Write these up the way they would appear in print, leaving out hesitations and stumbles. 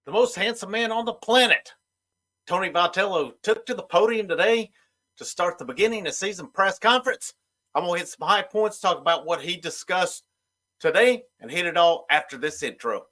the most handsome man on the planet, Tony Vitello, took to the podium today to start the beginning of season press conference. I'm going to hit some high points, talk about what he discussed today, and hit it all after this intro.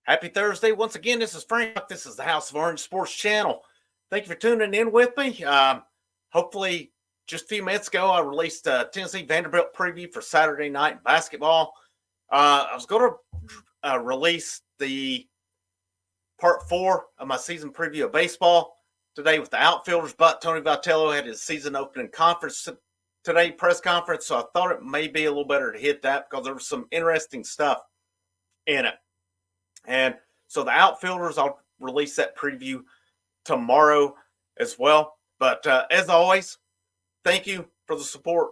Happy Thursday. Once again, this is Frank. This is the House of Orange Sports Channel. Thank you for tuning in with me. Hopefully, just a few minutes ago, I released a Tennessee Vanderbilt preview for Saturday night basketball. I was going to release the part 4 of my season preview of baseball today with the outfielders, but Tony Vitello had his season opening conference today, press conference, so I thought it may be a little better to hit that because there was some interesting stuff in it. And so the outfielders, I'll release that preview tomorrow as well. But as always, thank you for the support.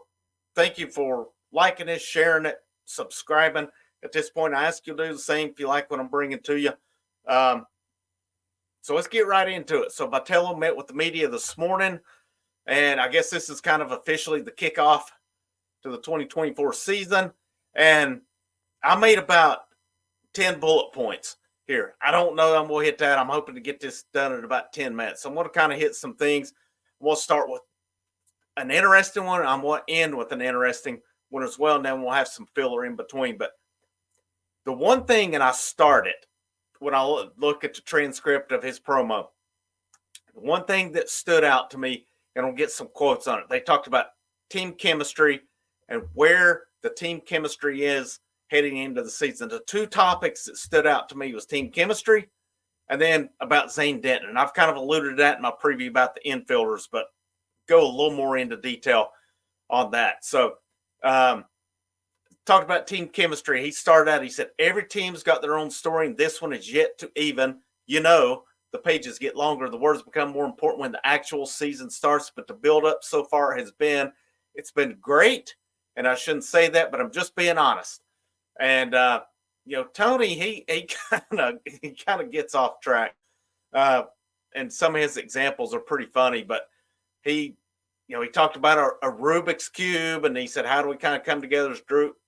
Thank you for liking it, sharing it, subscribing. At this point, I ask you to do the same if you like what I'm bringing to you. So let's get right into it. So Vitello met with the media this morning, and I guess this is kind of officially the kickoff to the 2024 season. And I made about 10 bullet points here. I don't know I'm going to hit that. I'm hoping to get this done in about 10 minutes. So I'm going to kind of hit some things. We'll start with an interesting one. I'm going to end with an interesting one as well, and then we'll have some filler in between. But the one thing, and I started when I look at the transcript of his promo, the one thing that stood out to me, and I'll get some quotes on it. They talked about team chemistry and where the team chemistry is heading into the season. The two topics that stood out to me was team chemistry and then about Zane Denton. And I've kind of alluded to that in my preview about the infielders, but go a little more into detail on that. So talked about team chemistry. He started out, he said, every team's got their own story, and this one is yet to even. You know, the pages get longer. The words become more important when the actual season starts, but the build-up so far it's been great. And I shouldn't say that, but I'm just being honest. And Tony, he kind of gets off track, and some of his examples are pretty funny. But he talked about a Rubik's cube, and he said, "How do we kind of come together as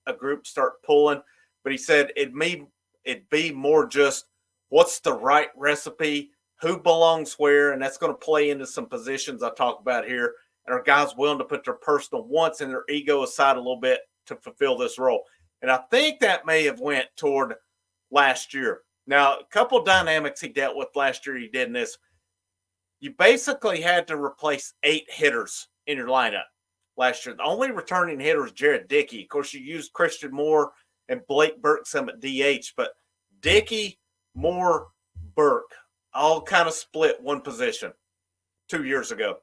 a group, start pulling?" But he said it'd be more just what's the right recipe, who belongs where, and that's going to play into some positions I talk about here. And are guys willing to put their personal wants and their ego aside a little bit to fulfill this role? And I think that may have went toward last year. Now, a couple dynamics he dealt with last year he did in this. You basically had to replace 8 hitters in your lineup last year. The only returning hitter was Jared Dickey. Of course, you used Christian Moore and Blake Burke some at DH, but Dickey, Moore, Burke all kind of split one position 2 years ago.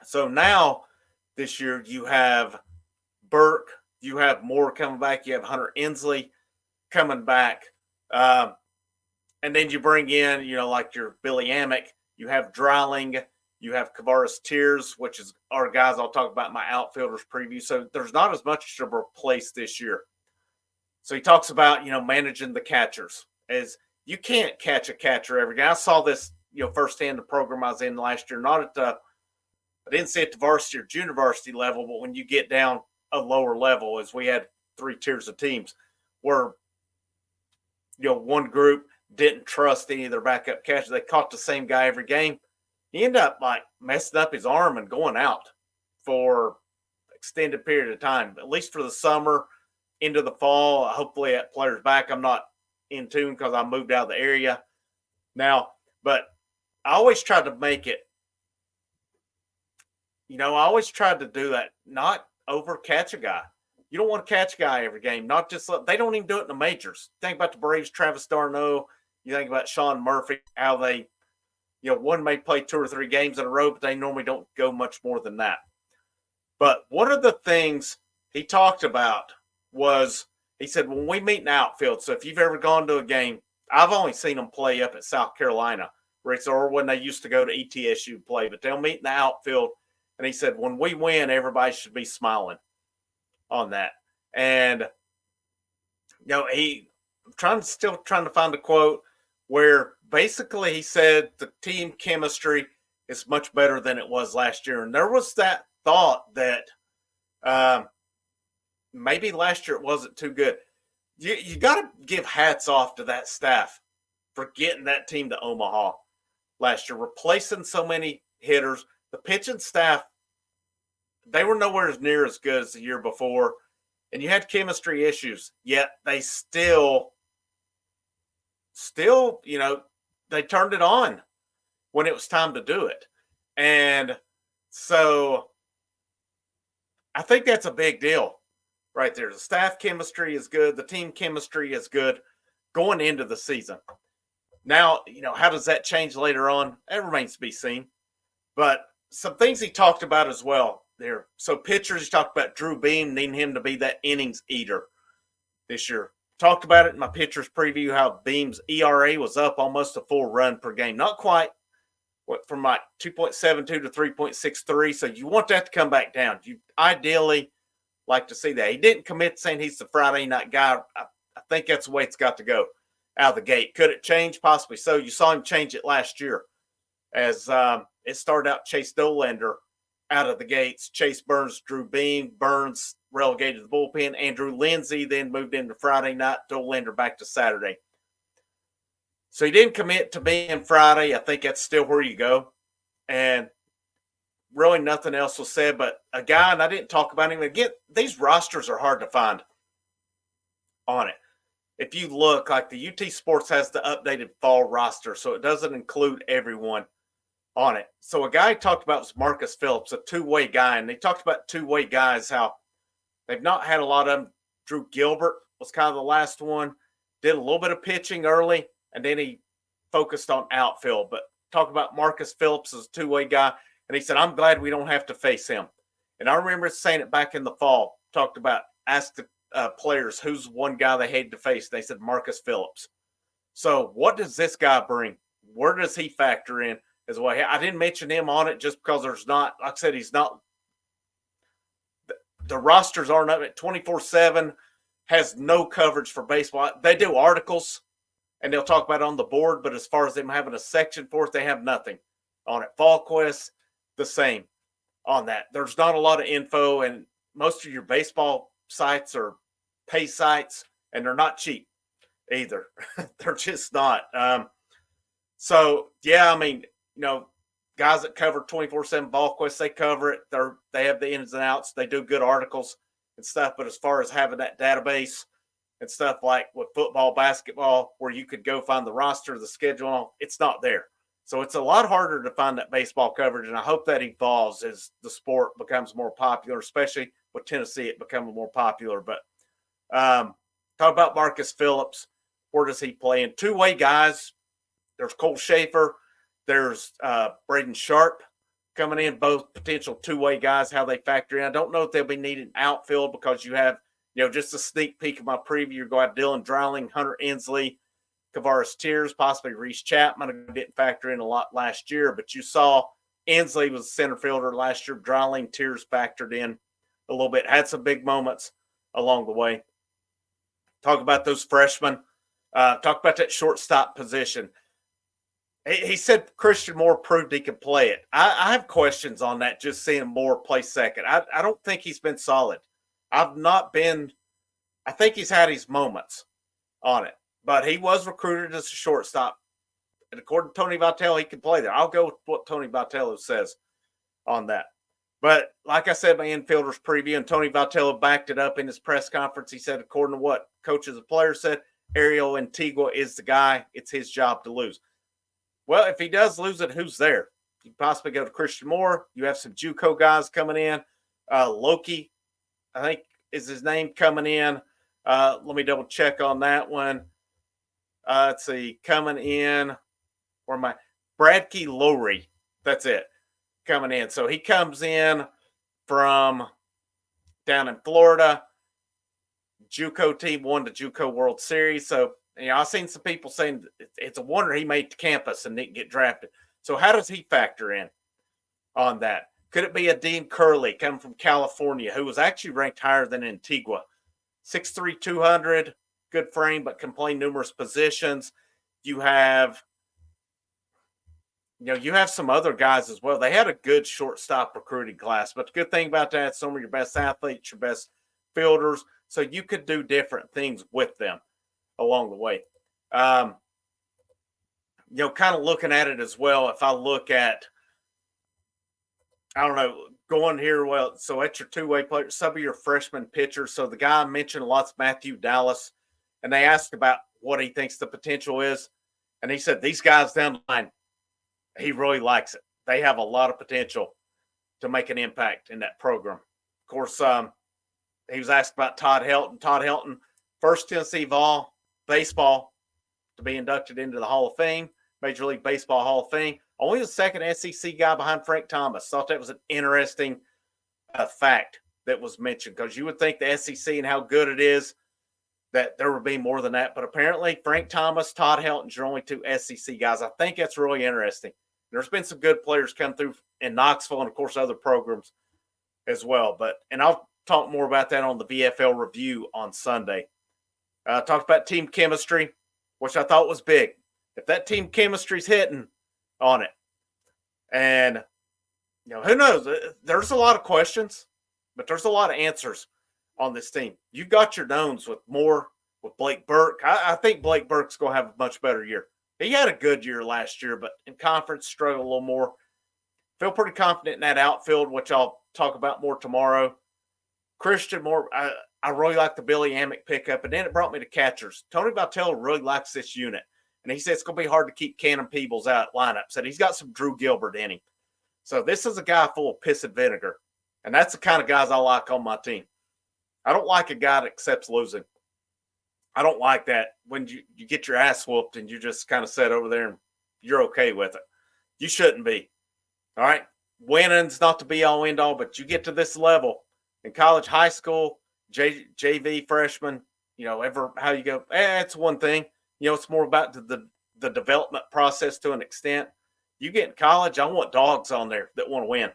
So now this year you have Burke, you have Moore coming back. You have Hunter Ensley coming back. And then you bring in, like your Billy Amick. You have Dreiling. You have Kavaris Tears, which is our guys I'll talk about in my outfielders preview. So there's not as much to replace this year. So he talks about, managing the catchers. As you can't catch a catcher every day. I saw this, firsthand the program I was in last year. I didn't see it at the varsity or junior varsity level, but when you get down a lower level, as we had 3 tiers of teams where one group didn't trust any of their backup catchers. They caught the same guy every game. He ended up messing up his arm and going out for extended period of time, at least for the summer into the fall. Hopefully that player's back. I'm not in tune because I moved out of the area now, but I always tried to make it, I always tried to do that, not over catch a guy. You don't want to catch a guy every game. Not just they don't even do it in the majors. Think about the Braves, Travis d'Arnaud. You think about Sean Murphy, how they, one may play 2 or 3 games in a row, but they normally don't go much more than that. But one of the things he talked about was, he said, when we meet in the outfield, so if you've ever gone to a game, I've only seen them play up at South Carolina, or when they used to go to ETSU play, but they'll meet in the outfield. And he said, when we win, everybody should be smiling. on that. And still trying to find a quote where basically he said the team chemistry is much better than it was last year. And there was that thought that maybe last year it wasn't too good. You got to give hats off to that staff for getting that team to Omaha last year, replacing so many hitters. The pitching staff, they were nowhere near as good as the year before, and you had chemistry issues, yet they still, they turned it on when it was time to do it. And so I think that's a big deal right there. The staff chemistry is good. The team chemistry is good going into the season. Now, how does that change later on? It remains to be seen. But some things he talked about as well there. So pitchers, he talked about Drew Beam needing him to be that innings eater this year. Talked about it in my pitchers preview, how Beam's ERA was up almost a full run per game. Not quite, from like 2.72 to 3.63. So you want that to come back down. You ideally like to see that. He didn't commit saying he's the Friday night guy. I think that's the way it's got to go out of the gate. Could it change? Possibly so. You saw him change it last year as it started out Chase Dollander out of the gates. Chase Burns, Drew Beam. Burns relegated to the bullpen. Andrew Lindsay then moved into Friday night. Dollander back to Saturday. So he didn't commit to being Friday. I think that's still where you go. And really nothing else was said. But a guy, and I didn't talk about him. Again, these rosters are hard to find on it. If you look, like the UT Sports has the updated fall roster, so it doesn't include everyone on it. So a guy talked about was Marcus Phillips, a two-way guy. And they talked about two-way guys, how they've not had a lot of them. Drew Gilbert was kind of the last one. Did a little bit of pitching early, and then he focused on outfield. But talk about Marcus Phillips as a two-way guy. And he said, I'm glad we don't have to face him. And I remember saying it back in the fall, talked about, asked the players who's one guy they hated to face. They said Marcus Phillips. So what does this guy bring? Where does he factor in as well? I didn't mention him on it just because there's not, like I said, he's not, the rosters aren't up at 24/7, has no coverage for baseball. They do articles and they'll talk about it on the board, but as far as them having a section for it, they have nothing on it. FallQuest, the same on that. There's not a lot of info, and most of your baseball sites are pay sites, and they're not cheap either. They're just not. So, yeah, I mean, guys that cover 24/7 FallQuest, they cover it. They have the ins and outs. They do good articles and stuff. But as far as having that database and stuff like with football, basketball, where you could go find the roster, the schedule, it's not there. So it's a lot harder to find that baseball coverage, and I hope that evolves as the sport becomes more popular, especially with Tennessee, it becoming more popular. But talk about Marcus Phillips. Where does he play in? Two-way guys. There's Cole Schaefer. There's Braden Sharp coming in, both potential two-way guys, how they factor in. I don't know if they'll be needing outfield because you have, just a sneak peek of my preview. You're going to have Dylan Dreiling, Hunter Inslee, Kavaris Tears, possibly Reese Chapman. I didn't factor in a lot last year, but you saw Inslee was a center fielder last year. Dreiling, Tears factored in a little bit. Had some big moments along the way. Talk about those freshmen. Talk about that shortstop position. He said Christian Moore proved he could play it. I have questions on that, just seeing Moore play second. I don't think he's been solid. I think he's had his moments on it. But he was recruited as a shortstop. And according to Tony Vitello, he can play there. I'll go with what Tony Vitello says on that. But like I said, my infielders preview, and Tony Vitello backed it up in his press conference. He said, according to what coaches and players said, Ariel Antigua is the guy. It's his job to lose. Well, if he does lose it, who's there? You possibly go to Christian Moore. You have some JUCO guys coming in. Loki, I think, is his name coming in. Let me double check on that one. Let's see, coming in. Where am I? Bradkey Lowry. That's it. Coming in. So he comes in from down in Florida. JUCO team won the JUCO World Series. So, I've seen some people saying it's a wonder he made the campus and didn't get drafted. So how does he factor in on that? Could it be a Dean Curley coming from California, who was actually ranked higher than Antigua? 6'3", 200, good frame, but can play numerous positions. You have, you have some other guys as well. They had a good shortstop recruiting class, but the good thing about that, some of your best athletes, your best fielders, so you could do different things with them along the way. Kind of looking at it as well, if I look at, I don't know, going here, well, so at your two-way players, some of your freshman pitchers. So the guy I mentioned lots, Matthew Dallas, and they asked about what he thinks the potential is. And he said, these guys down the line, he really likes it. They have a lot of potential to make an impact in that program. Of course, he was asked about Todd Helton. Todd Helton, first Tennessee Vol baseball to be inducted into the Hall of Fame, Major League Baseball Hall of Fame. Only the second SEC guy behind Frank Thomas. Thought that was an interesting fact that was mentioned, because you would think the SEC and how good it is that there would be more than that. But apparently Frank Thomas, Todd Helton's are only two SEC guys. I think that's really interesting. There's been some good players come through in Knoxville and, of course, other programs as well. And I'll talk more about that on the VFL review on Sunday. Talked about team chemistry, which I thought was big. If that team chemistry's hitting on it, and who knows? There's a lot of questions, but there's a lot of answers on this team. You got your knowns with Blake Burke. I think Blake Burke's going to have a much better year. He had a good year last year, but in conference struggled a little more. Feel pretty confident in that outfield, which I'll talk about more tomorrow. Christian Moore, I really like the Billy Amick pickup, and then it brought me to catchers. Tony Vitello really likes this unit, and he said it's going to be hard to keep Cannon Peebles out lineup. Said he's got some Drew Gilbert in him. So this is a guy full of piss and vinegar, and that's the kind of guys I like on my team. I don't like a guy that accepts losing. I don't like that when you get your ass whooped and you just kind of sit over there and you're okay with it. You shouldn't be. All right? Winning's not the be-all, end-all, but you get to this level in college, high school, JV, freshman, how you go, it's one thing. It's more about the development process to an extent. You get in college, I want dogs on there that want to win.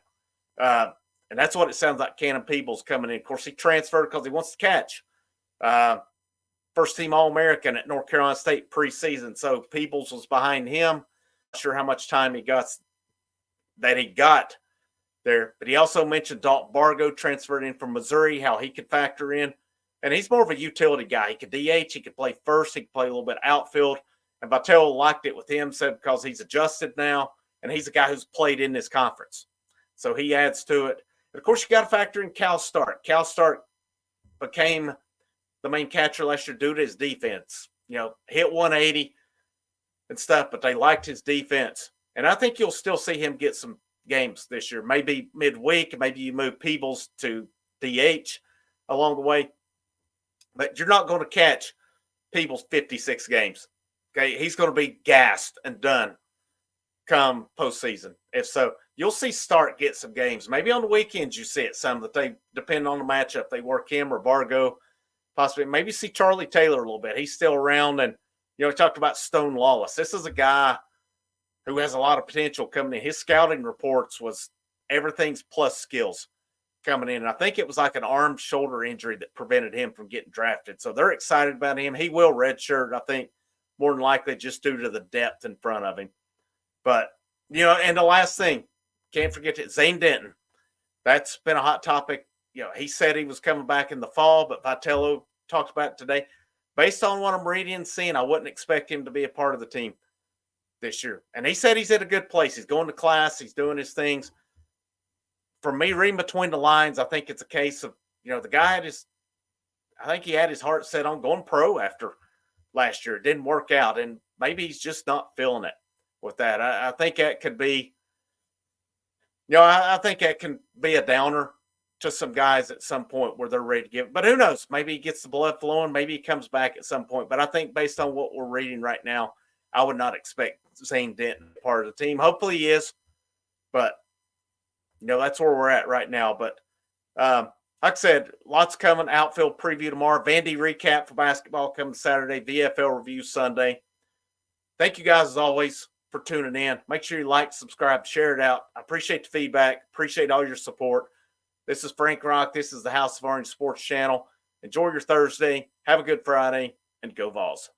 And that's what it sounds like Cannon Peebles coming in. Of course, he transferred because he wants to catch. First team All-American at North Carolina State preseason. So Peebles was behind him. Not sure how much time he got there. But he also mentioned Dalton Bargo transferred in from Missouri, how he could factor in. And he's more of a utility guy. He could DH, he could play first, he could play a little bit outfield. And Vitello liked it with him, said because he's adjusted now, and he's a guy who's played in this conference. So he adds to it. And of course, you got to factor in Cal Stark. Cal Stark became the main catcher last year due to his defense. Hit 180 and stuff, but they liked his defense. And I think you'll still see him get some games this year. Maybe midweek, maybe you move Peebles to DH along the way. But you're not going to catch Peebles 56 games. Okay, he's going to be gassed and done come postseason. If so, you'll see Stark get some games. Maybe on the weekends you see it some that they, depending on the matchup, they work him or Bargo. Possibly, maybe see Charlie Taylor a little bit. He's still around. And, we talked about Stone Lawless. This is a guy who has a lot of potential coming in. His scouting reports was everything's plus skills coming in. And I think it was like an arm shoulder injury that prevented him from getting drafted. So they're excited about him. He will redshirt, I think, more than likely just due to the depth in front of him. But, and the last thing, can't forget it, Zane Denton. That's been a hot topic. He said he was coming back in the fall, but Vitello talked about it today. Based on what I'm reading and seeing, I wouldn't expect him to be a part of the team this year. And he said he's at a good place. He's going to class. He's doing his things. For me, reading between the lines, I think it's a case of, the guy I think he had his heart set on going pro after last year. It didn't work out, and maybe he's just not feeling it with that. I think that could be, I think that can be a downer to some guys at some point where they're ready to give it. But who knows? Maybe he gets the blood flowing. Maybe he comes back at some point. But I think based on what we're reading right now, I would not expect Zane Denton part of the team. Hopefully he is. But, that's where we're at right now. But like I said, lots coming. Outfield preview tomorrow. Vandy recap for basketball coming Saturday. VFL review Sunday. Thank you guys as always for tuning in. Make sure you like, subscribe, share it out. I appreciate the feedback. Appreciate all your support. This is Frank Rock. This is the House of Orange Sports Channel. Enjoy your Thursday. Have a good Friday, and go Vols.